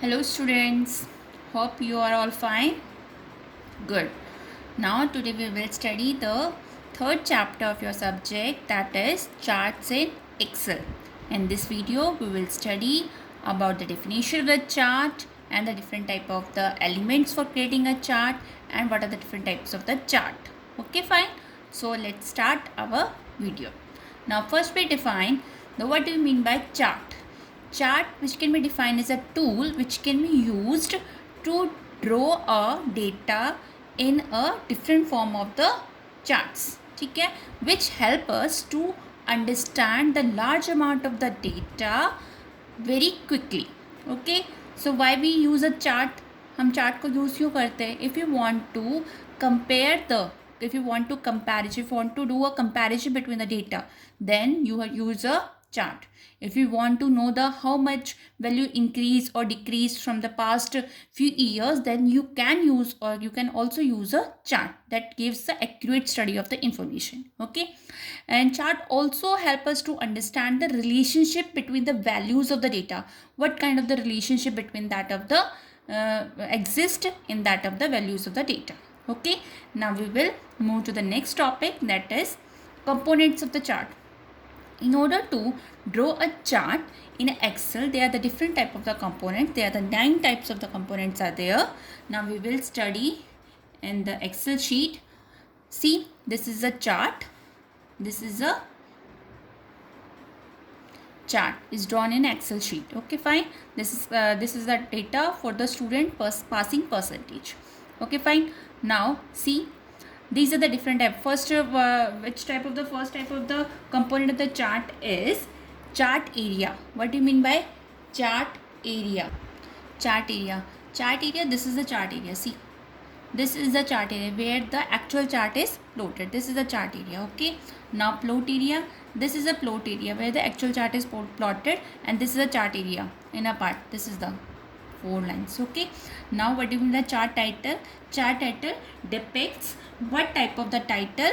Hello students, hope you are all fine. Good. Now today we will study the third chapter of your subject, that is charts in Excel. In this video we will study about the definition of the chart and the different type of the elements for creating a chart and what are the different types of the chart. Okay, fine. So let's start our video. Now first we define what do you mean by chart. Chart, which can be defined as a tool which can be used to draw a data in a different form of the charts, ठीक है, which help us to understand the large amount of the data very quickly. Okay, so why we use a chart? हम chart को use क्यों करते हैं? If you want to compare the, if you want to compare, if you want to do a comparison between the data, then you use a chart. If you want to know the how much value increase or decrease from the past few years, then you can use, or you can also use a chart that gives the accurate study of the information. Okay, and chart also help us to understand the relationship between the values of the data. What kind of the relationship between that of the exist in that of the values of the data. Okay, now we will move to the next topic, that is components of the chart. In order to draw a chart in Excel, there are the different type of the components. There are the 9 types of the components are there. Now we will study in the Excel sheet. See, this is a chart. This is a chart is drawn in Excel sheet. Okay, fine. This is the data for the student passing percentage. Okay, fine. Now see, these are the different type. First, which type of the first type of the component of the chart is chart area. What do you mean by chart area? Chart area. Chart area. This is the chart area. See, this is the chart area where the actual chart is plotted. This is the chart area. Okay. Now plot area. This is a plot area where the actual chart is plotted, and this is the chart area in a part. This is the 4 lines. Okay, now what do you mean the chart title? Chart title depicts what type of the title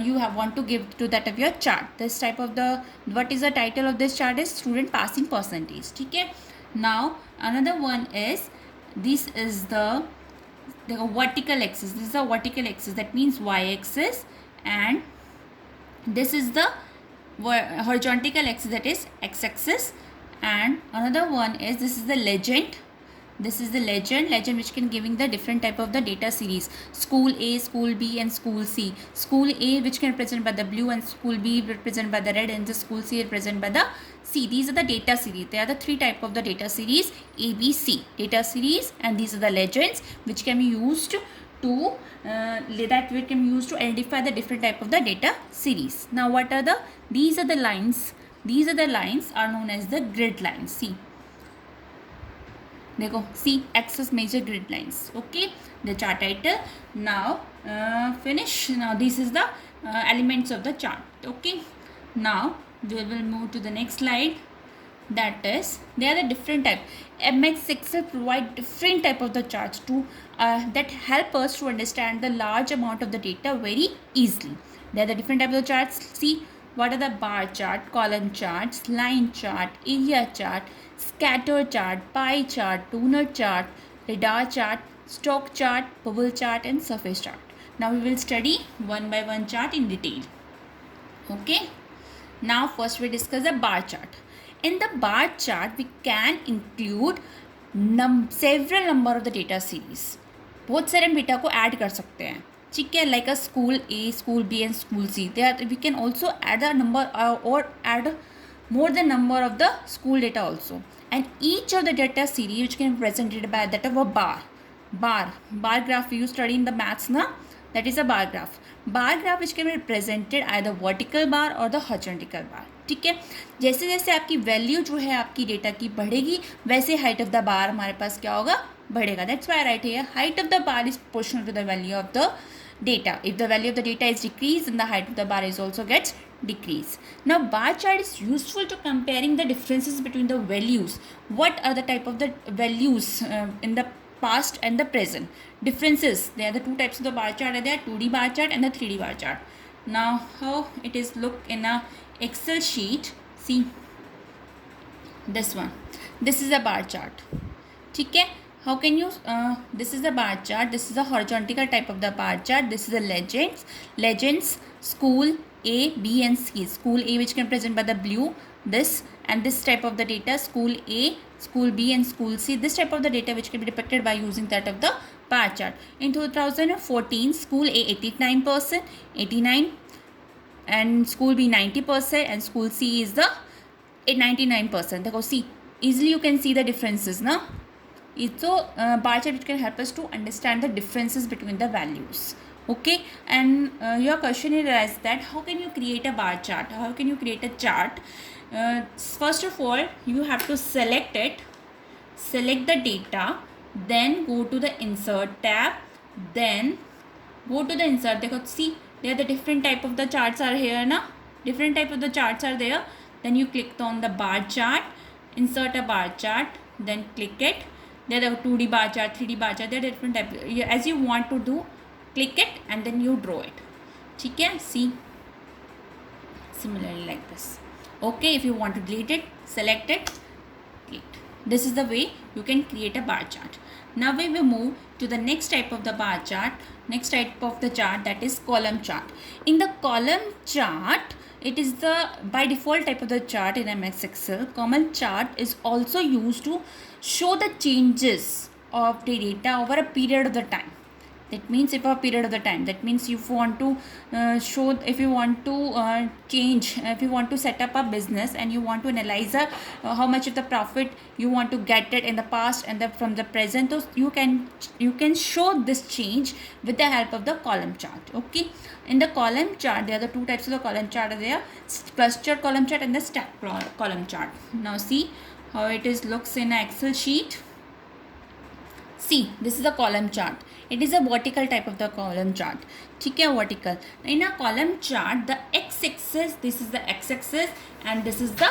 you have want to give to that of your chart. This type of the, what is the title of this chart is student passing percentage. Okay, now another one is, this is the vertical axis. This is a vertical axis, that means y-axis, and this is the horizontal axis, that is x-axis. And another one is, this is the legend. This is the legend which can giving the different type of the data series. School A, School B and School C. School A which can represent by the blue, and School B represent by the red, and the School C represent by the C. These are the data series. There are the 3 type of the data series, A, B, C data series, and these are the legends which can be used to identify the different type of the data series. Now what are the, these are the lines. These are the lines are known as the grid lines. See, देखो, see, axis major grid lines. Okay, the chart title. Now finish. Now this is the elements of the chart. Okay, now we will move to the next slide. That is, there are the different type. MS Excel provide different type of the charts to that help us to understand the large amount of the data very easily. There are the different type of the charts. See, what are the bar chart, column charts, line chart, area chart, scatter chart, pie chart, toner chart, radar chart, stock chart, bubble chart, and surface chart. Now we will study one by one chart in detail. Okay, now first we discuss the bar chart. In the bar chart, we can include several number of the data series. बहुत सारे हम data को add कर सकते हैं, ठीक है, like a school A, school B and school C. We can also add a number or add more than number of the school data also. And each of the data series which can be presented by that of a bar graph you study in the maths na, that is a bar graph. Bar graph which can be represented either vertical bar or the horizontal bar. ठीक है, जैसे जैसे आपकी value जो है आपकी data की बढ़ेगी, वैसे हाइट ऑफ द बार हमारे पास क्या होगा, बढ़ेगा. That's why right here height of the bar is proportional to the value of the data. If the value of the data is decreased, then the height of the bar is also gets decreased. Now bar chart is useful to comparing the differences between the values. What are the type of the values in the past and the present? Differences, there are the 2 types of the bar chart. There are 2D bar chart and the 3D bar chart. Now how it is look in a Excel sheet. See, this one, this is a bar chart. ठीक है. How can you this is the bar chart, this is the horizontal type of the bar chart, this is the legends school A, B and C. School A which can present by the blue, this and this type of the data, school A, school B and school C, this type of the data which can be depicted by using that of the bar chart. In 2014 school A 89%, 89, and school B 90% and school C is the 99%. देखो see, easily you can see the differences ना. So bar chart which can help us to understand the differences between the values. Okay, and your question is that how can you create a bar chart, how can you create a chart? First of all you have to select it, select the data, then go to the insert tab, then go to the insert. देखो see, there are the different type of the charts are here ना, different type of the charts are there. Then you click on the bar chart, insert a bar chart, then click it. There are the 2D bar chart, 3D bar chart, there are different type. As you want to do, click it and then you draw it. ठीक है, see, similarly like this. Okay, if you want to delete it, select it, delete. This is the way you can create a bar chart. Now we will move to the next type of the bar chart, next type of the chart, that is column chart. In the column chart, it is the by default type of the chart in MS Excel. Column chart is also used to show the changes of the data over a period of the time. That means if a period of the time, that means if you want to show, if you want to change, if you want to set up a business and you want to analyze how much of the profit you want to get it in the past and from the present, so you can show this change with the help of the column chart. Okay, in the column chart there are the two types of the column chart are there, cluster column chart and the stack column chart. Now see how it is looks in an Excel sheet. See, this is the column chart. It is a vertical type of the column chart. ठीक है, vertical. In a column chart, the x-axis, this is the x-axis and this is the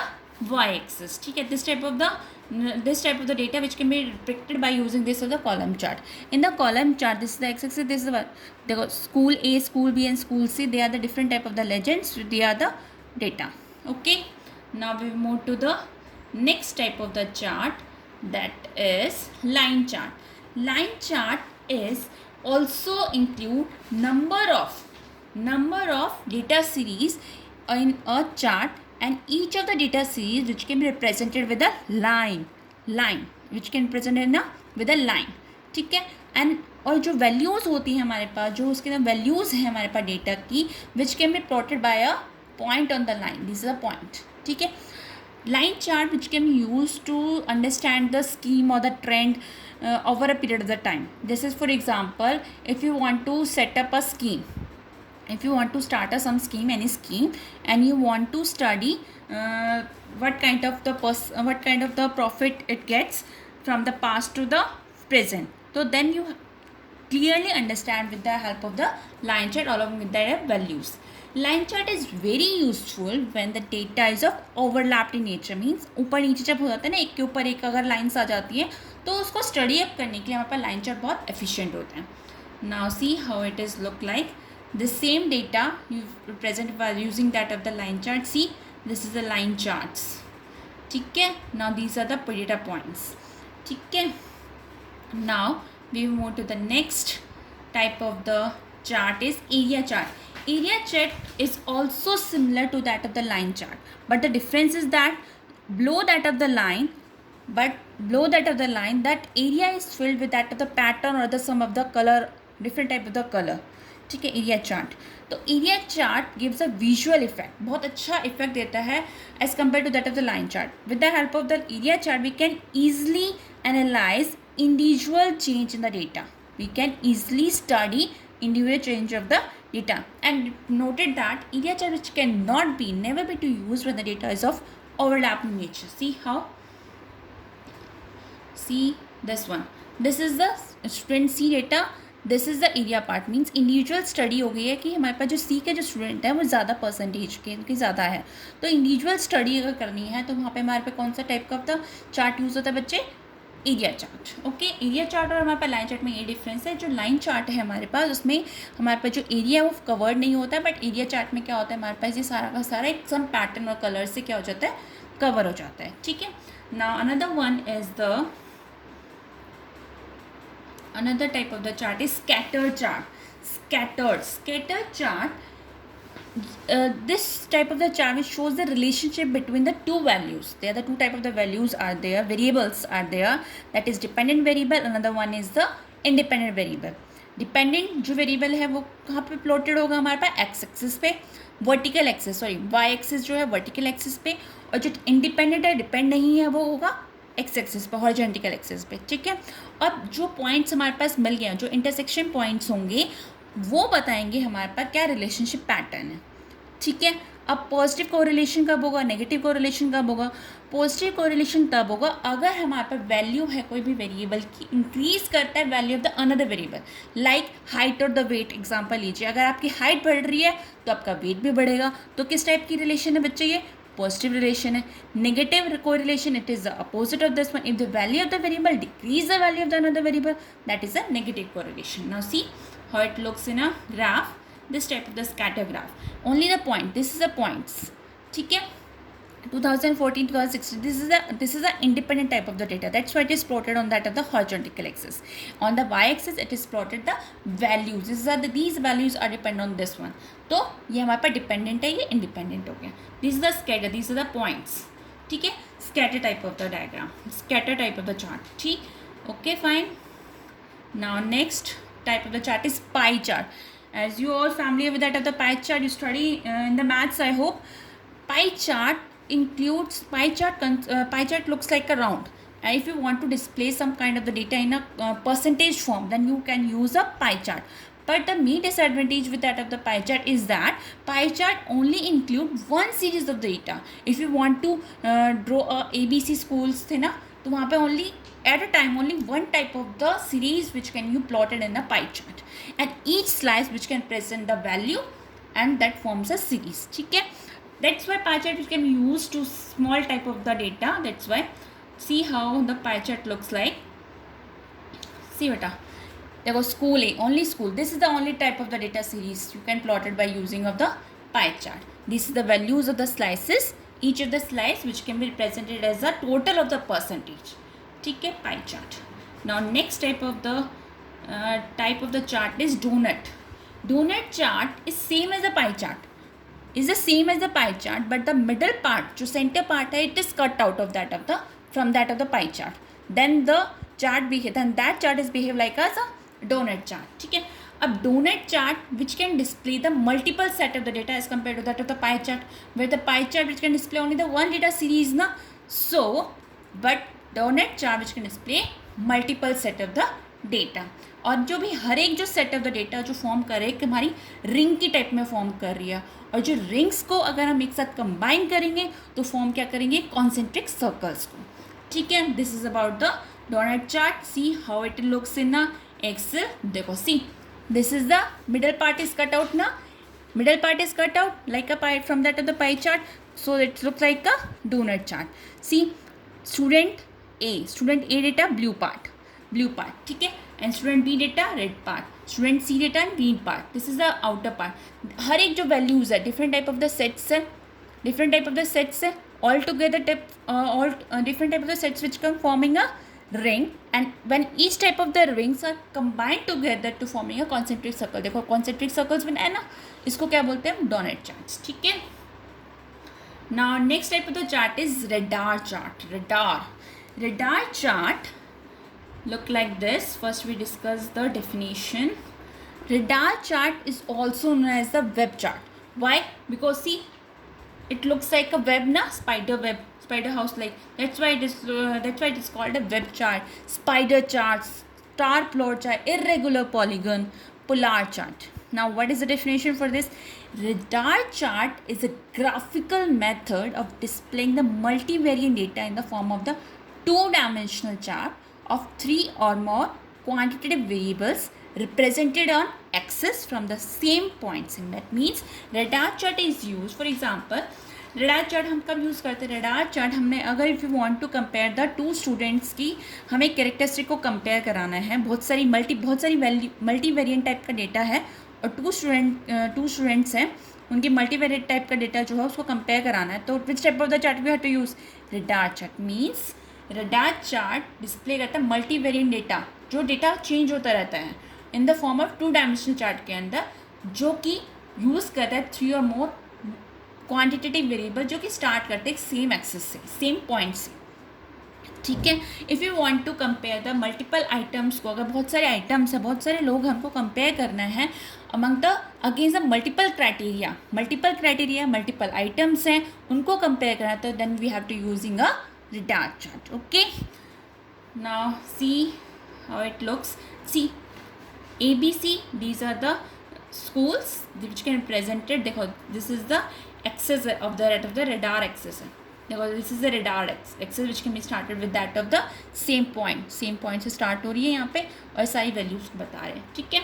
y-axis. ठीक है, this type of the data which can be depicted by using this of the column chart. In the column chart, this is the x-axis, this is the school A, school B and school C. They are the different type of the legends. They are the data. Okay. Now we move to the next type of the chart, that is line chart. Line chart is also include number of data series in a chart, and each of the data series which can be represented with a line which can be represented with a line. ठीक है, and और जो values होती हैं हमारे पास, जो उसके अंदर वैल्यूज़ हैं हमारे पास डेटा की, which can be plotted by a point on the line. This is a point. ठीक है, line chart which can be used to understand the scheme or the trend over a period of the time. This is for example, if you want to set up a scheme, if you want to start some scheme, any scheme, and you want to study what kind of the profit it gets from the past to the present, so then you clearly understand with the help of the line chart along with their values. Line chart is very useful when the data is of overlapped in nature. Means ऊपर नीचे जब हो जाता है ना, एक के ऊपर एक अगर लाइन्स आ जाती है तो उसको स्टडी अप करने के लिए हमारे पास लाइन चार्ट बहुत एफिशिएंट होता है. Now see how it is look like. The same data you present by using that of the line chart. See, this is the line charts. ठीक है, now these are the data points. ठीक है, now we move to the next type of the chart is area chart. Area chart is also similar to that of the line chart, but the difference is that below that of the line, that area is filled with that of the pattern or the sum of the color, different type of the color. ठीक है, area chart. तो area chart gives a visual effect, बहुत अच्छा effect देता है as compare to that of the line chart. With the help of the area chart we can easily analyse individual change in the data. We can easily study individual change of the data, and noted that area chart which cannot be, never be to use when the data is of overlapping nature. See how? See this one. This is the student C data. This is the area part. Means individual study हो गई है कि हमारे पास जो C के जो student है वो ज़्यादा परसेंटेज के ज़्यादा है, तो इंडिविजुअल स्टडी अगर करनी है तो वहाँ पे हमारे पे कौन सा टाइप का द चार्ट यूज़ होता है बच्चे? Area chart. Okay, area chart और हमारे पास लाइन चार्ट में ये डिफरेंस है. जो लाइन चार्ट है हमारे पास, उसमें हमारे पास जो एरिया है वो कवर्ड नहीं होता है, बट एरिया चार्ट में क्या होता है, हमारे पास ये सारा का सारा एक सम पैटर्न और कलर से क्या हो जाता है, कवर हो जाता है. ठीक है, now another one is the Another type of the chart is scatter chart. Scatter chart, this type of the chart which shows the relationship between the two values. There are the two type of the values are there, variables are there, that is dependent variable, another one is the independent variable. Dependent जो variable है वो कहाँ पे plotted होगा हमारे पास X axis पे, vertical axis sorry Y axis जो है वर्टिकल एक्सिस पे, और जो इंडिपेंडेंट है डिपेंड नहीं है वो होगा एक्स एक्सिस पे, हॉरिजॉन्टल एक्सिस पे, ठीक है। अब जो पॉइंट्स हमारे पास मिल गए हैं, जो इंटरसेक्शन पॉइंट्स होंगे वो बताएंगे हमारे पास क्या रिलेशनशिप पैटर्न है, ठीक है। अब पॉजिटिव कोरिलेशन कब होगा, नेगेटिव कोरिलेशन कब होगा? पॉजिटिव कोरिलेशन तब होगा अगर हमारे पास वैल्यू है कोई भी वेरिएबल की इंक्रीज करता है value of the another variable, like height और द वेट। एग्जांपल लीजिए, अगर आपकी हाइट बढ़ रही है तो आपका वेट भी बढ़ेगा, तो किस टाइप की रिलेशन है बच्चे? ये पॉजिटिव रिलेशन है। Negative correlation, it is the opposite of this one, if the value of the variable decrease the value of the another variable, that is a negative correlation. Now see how it looks in a graph, this type of the scatter graph, only the point, this is the points, ठीक है। 2014 2016, this is the independent type of the data, that's why it is plotted on that of the horizontal axis. On the y axis it is plotted the values, these values are dependent on this one, तो ये हमारे पास dependent है, ये independent हो गया। This is the scatter, this is the points, ठीक है। Scatter type of the diagram, scatter type of the chart, ठीक, okay fine. Now next type of the chart is pie chart. As you all familiar with that of the pie chart, you study in the maths, I hope. Pie chart includes pie chart looks like a round. If you want to display some kind of the data in a percentage form, then you can use a pie chart. But the main disadvantage with that of the pie chart is that pie chart only include one series of the data. If you want to draw a ABC schools थे ना, तो वहाँ पे only at a time only one type of the series which can you plotted in the pie chart, and each slice which can present the value and that forms a series, ठीक है। That's why pie chart which can be used to small type of the data, that's why see how the pie chart looks like। see beta, देखो school A, only school, this is the only type of the data series you can plot it by using of the pie chart. This is the values of the slices, each of the slice which can be represented as the total of the percentage, ठीक है, pie chart. Now next type of the chart is doughnut. Doughnut chart is same as the pie chart, is the same as the pie chart, but the middle part जो centre part है it is cut out of that of the from that of the pie chart, then that chart is behave like as a doughnut chart, ठीक है। अब doughnut chart which can display the multiple set of the data as compare to that of the pie chart, where the pie chart which can display only the one data series ना, so but donut chart which can display multiple set of the data, और जो भी हर एक जो set of the data जो form करे कि हमारी रिंग की टाइप में फॉर्म कर रही है, और जो रिंग्स को अगर हम एक साथ कंबाइन करेंगे तो फॉर्म क्या करेंगे, कॉन्सेंट्रिक सर्कल्स को, ठीक है। This is about the donut chart, see how it looks in a excel. देखो see this is the middle part is cut out ना, middle part is cut out like a pie from that of the pie chart, so it looks like a donut chart. See student A data blue part, ठीक है, and student B data red part, student C data green part, this is the outer part. हर एक जो values है different type of the sets है all together different type of the sets which come forming a ring, and when each type of the rings are combined together to forming a concentric circle, देखो concentric circles बना है ना, इसको क्या बोलते हैं हम, डोनट चार्ट्स, ठीक है। Now next type of the chart is radar chart. Radar chart look like this. First we discuss the definition. Radar chart is also known as the web chart. Why? Because see it looks like a web na, spider house like, that's why it is called a web chart, spider chart, star plot chart, irregular polygon, polar chart. Now what is the definition for this? Radar chart is a graphical method of displaying the multivariate data in the form of the two-dimensional chart of 3 or more quantitative variables represented on axis from the same points. And that means radar chart is used, for example, radar chart हम कब use करते हैं, radar chart हमने अगर if you want to compare the two students की, हमें characteristic को compare कराना है, बहुत सारी मल्टीवेरिएंट टाइप का डेटा है, और टू स्टूडेंट्स हैं, उनकी मल्टीवेरिएट टाइप का डेटा जो है उसको कंपेयर कराना है, तो which type of the chart we have to use, radar chart। Means radar chart display करता है मल्टीवेरिएंट डेटा जो डेटा चेंज होता रहता है in the form of 2 dimensional chart के अंदर, जो कि यूज़ करता है 3 और मोर क्वांटिटेटिव वेरिएबल जो कि स्टार्ट करते हैं सेम एक्सेस से, सेम पॉइंट से, ठीक है। If you want to compare the multiple items को, अगर बहुत सारे आइटम्स हैं, बहुत सारे लोग हमको कंपेयर करना है among the against the multiple criteria, multiple items हैं, उनको कंपेयर करना, तो then we have to using a radar chart. Okay, now see how it looks. See, ABC, these are the schools which can be presented. देखो, this is the axis of the radar axis. देखो, this is the radar axis which can be started with that of the same point से start हो रही है यहाँ पे और सारी वैल्यूज बता रहे हैं, ठीक है.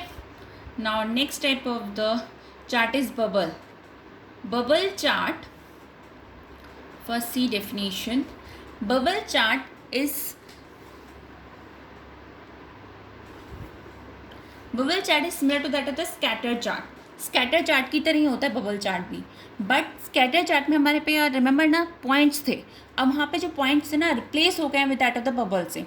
Now next type of the chart is bubble chart. First see definition. Bubble chart is similar to that of the scatter chart. Scatter chart की तरह ही होता है बबल चार्ट भी, बट स्कैटर चार्ट में हमारे पे यार रिमेंबर ना पॉइंट्स थे, अब वहाँ पे जो पॉइंट्स थे ना रिप्लेस हो गए हैं with that of the bubble से,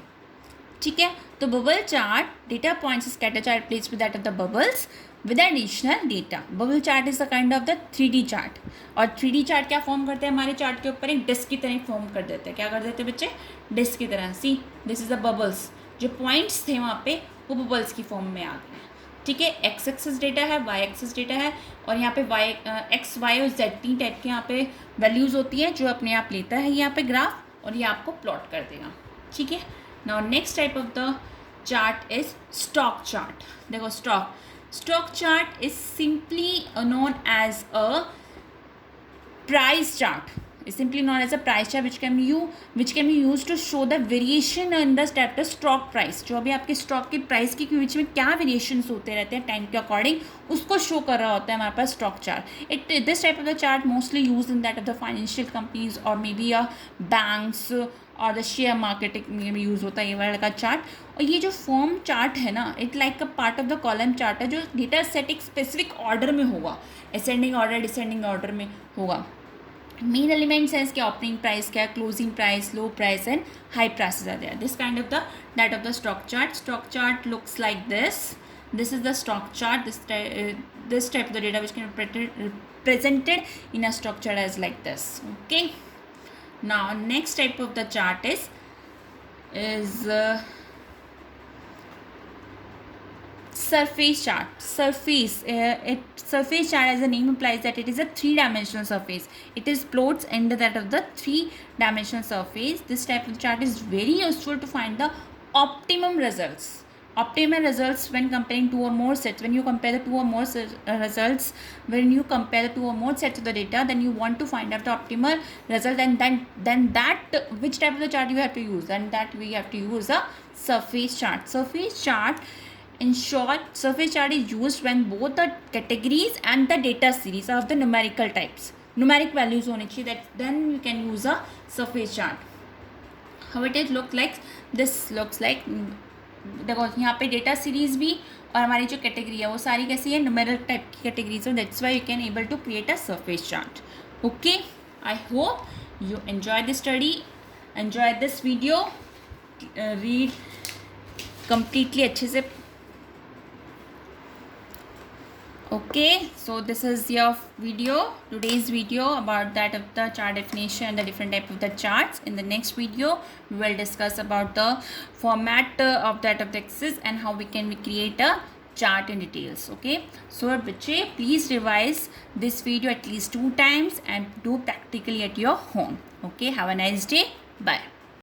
ठीक है. तो bubble chart data points scatter chart place with that of the bubbles with additional data. Bubble chart is the kind of the 3D chart. और 3D चार्ट क्या form करते हैं हमारे chart के ऊपर, एक डिस्क की तरह फॉर्म कर देते हैं. क्या कर देते हैं बच्चे, डिस्क की तरह. सी दिस इज द बबल्स, जो पॉइंट्स थे वहाँ पे वो बबल्स की फॉर्म में आ गए, ठीक है. एक्स एक्सिस डेटा है, वाई एक्सिस डेटा है, और यहाँ पे वाई एक्स वाई और जेड 3 टाइप के यहाँ पे वैल्यूज़ होती हैं जो अपने आप लेता है यहाँ पे ग्राफ, और ये आपको प्लॉट कर देगा, ठीक है. Now next type of the chart is stock chart. देखो stock chart is simply known as a price chart. Is simply known as a price chart which can be used to show the variation in the stock price. जो अभी आपके stock की price के बीच में क्या variations होते रहते हैं टाइम के अकॉर्डिंग, उसको शो कर रहा होता है हमारे पास stock chart. This type of the chart mostly use in that of the financial companies और मे बी बैंक्स और द शेयर मार्केटिंग में भी यूज़ होता है ये वाला का चार्ट. और ये जो फॉर्म चार्ट है ना, it like a part of the column chart है, जो डेटा सेट एक स्पेसिफिक ऑर्डर में होगा, असेंडिंग ऑर्डर डिसेंडिंग ऑर्डर में होगा. मेन एलिमेंट्स हैं इसके, ओपनिंग प्राइस क्या है, closing price, low price and high prices are there. This kind of the that of the stock chart looks like this is the stock chart. This type of the data which can be presented in a stock chart as like this. Okay, now next type of the chart is surface chart. Surface chart, as the name implies, that it is a 3-dimensional surface. It is plots under that of the 3-dimensional surface. This type of chart is very useful to find the optimum results when comparing 2 or more sets. When you compare the 2 or more results, when you compare the 2 or more sets of the data, then you want to find out the optimal result, and then that which type of the chart you have to use, and that we have to use a surface chart. In short, surface chart is used when both the categories and the data series are of the numerical types. Numeric values होने चाहिए, that then you can use a surface chart. How it look like? This looks like, देखो यहाँ पे data series भी और हमारी जो category है वो सारी कैसी है, न्यूमेरिक टाइप की कैटेगरीज है. That's why you can able to create a surface chart. Okay, I hope you enjoy this study, enjoy this video, read completely अच्छे से. Okay, so this is your today's video about that of the chart definition and the different type of the charts. In the next video, we will discuss about the format of that of the axis and how we can create a chart in details. Okay, so bache, please revise this video at least 2 times and do practically at your home. Okay, have a nice day. Bye.